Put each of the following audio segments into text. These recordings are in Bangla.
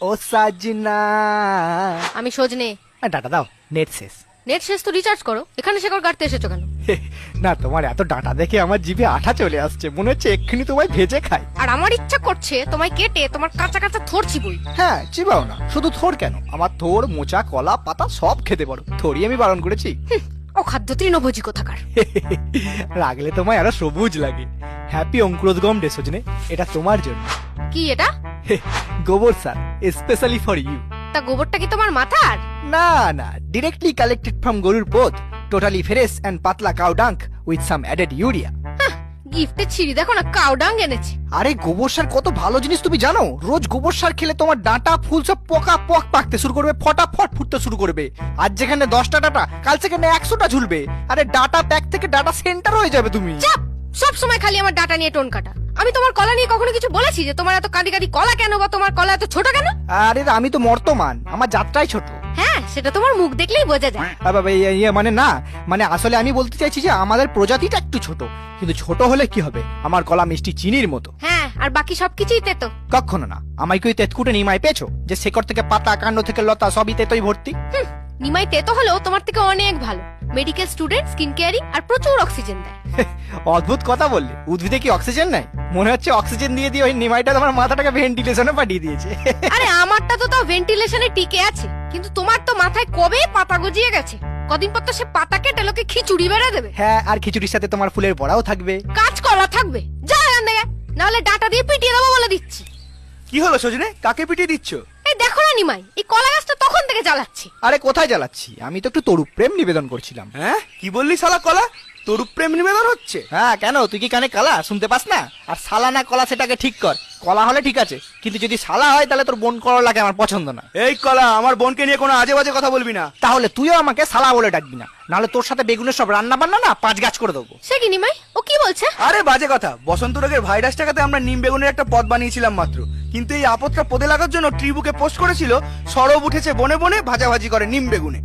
ও সাজনা। আমি সজনে। ডাটা দাও, নেট শেষ। নেট শেষ তো রিচার্জ করো। এখানে শেকড় কাটতে এসেছো কেন? না, তোমার এত ডাটা দেখে আমার জিভে আঠা চলে আসছে, মনে হচ্ছে এক্ষুনি তোমায় ভেজে খাই। আর আমার ইচ্ছা করছে তোমায় কেটে তোমার কাঁচা কাঁচা থোর চিবই। হ্যাঁ, চিবাও না, শুধু থোর কেন, আমার থোর, মোচা, কলা, পাতা সব খেতে পারো, থোরই আমি বারণ করেছি। ও খাদ্য তৃণভোজী কোথাকার। রাগলে তোমায় আরো সবুজ লাগে। হ্যাপি অঙ্কুরোদ্গম ডে সজনে, এটা তোমার জন্য। কি এটা? গোবর সার, স্পেশালি ফর ইউ। তা গোবরটা কি তোমার মাথার? না না, ডিরেক্টলি কালেক্টেড ফ্রম গরুর পোদ, টোটালি ফ্রেশ এন্ড পাতলা cow dung with some added urea. গিফটে ছিঁড়ি দেখো না, কাউ ডাং এনেছে। আরে গোবর সার কত ভালো জিনিস তুমি জানো? রোজ গোবর সার খেলে তোমার ডাঁটা ফুল সব পোকা পক পাকতে শুরু করবে, ফটাফট ফুটতে শুরু করবে। আজ যেখানে 10টা ডাটা, কাল সেখানে 100টা ঝুলবে। আরে ডাটা প্যাক থেকে ডাটা সেন্টার হয়ে যাবে তুমি। চাপ! সব সময় খালি আমার ডাটা নিয়ে টোন কাটা। আমি তোমার কলা নিয়ে কখনো কিছু বলেছি যে তোমার এত কাঁদি কাঁদি কলা কেন, বা তোমার কলা এত ছোট কেন? আরে আমি তো মর্তমান, আমার যাত্রাই ছোট। হ্যাঁ, সেটা তোমার মুখ দেখলেই বোঝা যায়। মানে না, মানে আসলে আমি বলতে চাইছি যে আমাদের প্রজাতিটা একটু ছোট, কিন্তু ছোট হলে কি হবে, আমার কলা মিষ্টি চিনির মতো। হ্যাঁ, আর বাকি সবকিছুই তেতো। কখনো না, আমায় কি তেতকুটে নিমাই পেয়েছো যে শেকড় থেকে পাতা, কাণ্ড থেকে লতা সবই তেতোই ভর্তি? নিমাই তেতো হলেও তোমার থেকে অনেক ভালো। মেডিকেল স্টুডেন্ট, স্কিন কেয়ারিং, আর প্রচুর অক্সিজেন দেয়। অদ্ভুত কথা বললে, উদ্ভিদে কি অক্সিজেন নাই? মনে হচ্ছে অক্সিজেন দিয়ে দিয়ে ওই নিমাইটা তোমার মাথাটাকে ভেন্টিলেশনে পাঠিয়ে দিয়েছে। আরে আমারটা তো তাও ভেন্টিলেশনে টিকে আছে, কিন্তু তোমার তো মাথায় কবে পাতা গজিয়ে গেছে। কদিন পর তো সে পাতা কেটে লোকে খিচুড়ি বেড়ে দেবে। হ্যাঁ, আর খিচুড়ির সাথে তোমার ফুলের বড়াও থাকবে, কাজ করা থাকবে। যা এখান থেকে, নাহলে ডাটা দিয়ে পিটিয়ে দেবো বলে দিচ্ছি। কি হলো সজনে, কাকে পিটিয়ে দিচ্ছ? এই দেখো না নিমাই, এই কলা গাছটা তখন থেকে জ্বালাচ্ছি। আরে কোথায় জ্বালাচ্ছি, আমি তো একটু তরুপ প্রেম নিবেদন করছিলাম। হ্যাঁ, কি বললি শালা কলা? তরুপ প্রেম নিবেদন হচ্ছে? হ্যাঁ, কেন তুই কি কানে কালা শুনতে পাস না? আর সালা না কলা সেটাকে ঠিক কর। কলা হলে ঠিক আছে, কিন্তু যদি সালা হয় তাহলে তোর বোন কলা লাগে আমার পছন্দ না। এই কলা, আমার বোনকে নিয়ে কোনো আজে বাজে কথা বলবি না। তাহলে তুইও আমাকে সালা বলে ডাকবি না, নাহলে তোর সাথে বেগুনের সব রান্না বান্না না 5 গাছ করে দেবো। সে কি নিমাই, ও কি বলছে? আরে বাজে কথা, বসন্ত রোগের ভাইরাস ঠেকাতে আমরা নিম বেগুনের একটা পদ বানিয়েছিলাম মাত্র, কিন্তু এই আপদটা পদে লাগার জন্য ট্রিবুকে পোস্ট করেছিল সরব উঠেছে বনে বনে ভাজাভাজি করে নিম বেগুনে।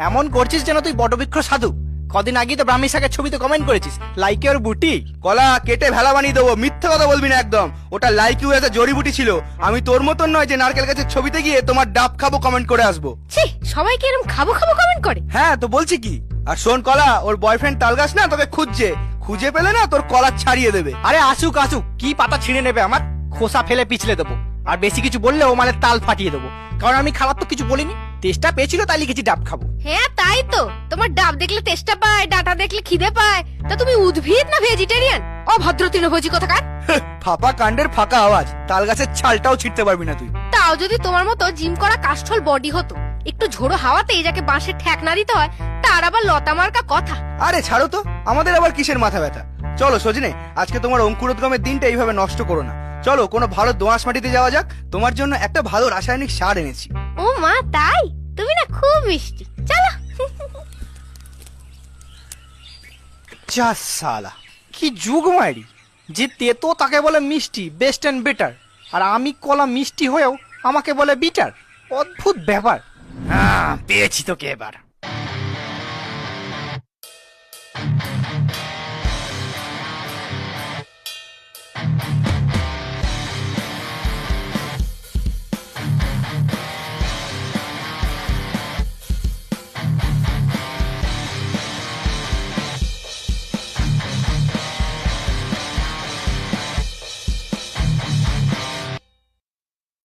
এমন করছিস যেন তুই বটবৃক্ষ সাধু। কদিন আগেই তো ব্রাহ্মী শাকের ছবিতে কমেন্ট করেছিস, লাইক ইউর বুটি। কলা, কেটে ভেলা বানিয়ে দেবো, মিথ্যে কথা বলবি না একদম। ওটা লাইক ইউ এজ জড়িবুটি ছিল। আমি তোর মতন নয় যে নারকেল গাছের ছবিতে গিয়ে তোমার ডাব খাবো কমেন্ট করে আসবো। ছি, সবাই কি এরকম খাবো খাবো কমেন্ট করে? হ্যাঁ তো বলছি কি। আর শোন কলা, ওর বয়ফ্রেন্ড তালগাছ না তোকে খুঁজছে, খুঁজে পেলে না তোর কলা ছাড়িয়ে দেবে। আরে আসুক আসুক, কি পাতা ছিঁড়ে নেবে আমার? খোসা ফেলে পিছলে দেবো। আর বেশি কিছু বললে ও মানে তাল ফাটিয়ে দেবো, কারণ আমি খাবার তো কিছু বলিনি। তেষ্টা পেয়েছিল তাই লিখেছি ডাব খাবো। হ্যাঁ তাই তো, তোমার ডাব দেখলে তেষ্টা পায়, ডাটা দেখলে খিদে পায়। তা তুমি উদ্ভিদ না ভেজিটেরিয়ান? অভদ্র তৃণভোজী কোথাকার। ফাঁপা কাণ্ডের ফাঁকা আওয়াজ, তাল গাছের ছালটাও ছিঁড়তে পারবি না তুই। তাও যদি তোমার মতো জিম করা কাষ্ঠল বডি হতো, একটু ঝোড়ো হাওয়াতে যাকে বাঁশের ঠ্যাক না দিতে হয়, তার আবার লতা মার্কা কথা। আরে ছাড়ো তো, আমাদের আবার কিসের মাথা ব্যথা। চলো সজনে, আজকে তোমার অঙ্কুরোদ্গমের দিনটা এইভাবে নষ্ট করো না। চলো কোনো ভালো দোআঁশ মাটিতে যাওয়া যাক, তোমার জন্য একটা ভালো রাসায়নিক সার এনেছি। ও মা, তাই? তুমি না খুব মিষ্টি, চলো। যা সালা, কি যুগ মারি, যে তেতো তাকে বলে মিষ্টি, বেস্ট এন্ড বেটার, আর আমি কলা মিষ্টি হয়েও আমাকে বলে বিটার। অদ্ভুত ব্যাপার। পেয়েছি তোকে এবার।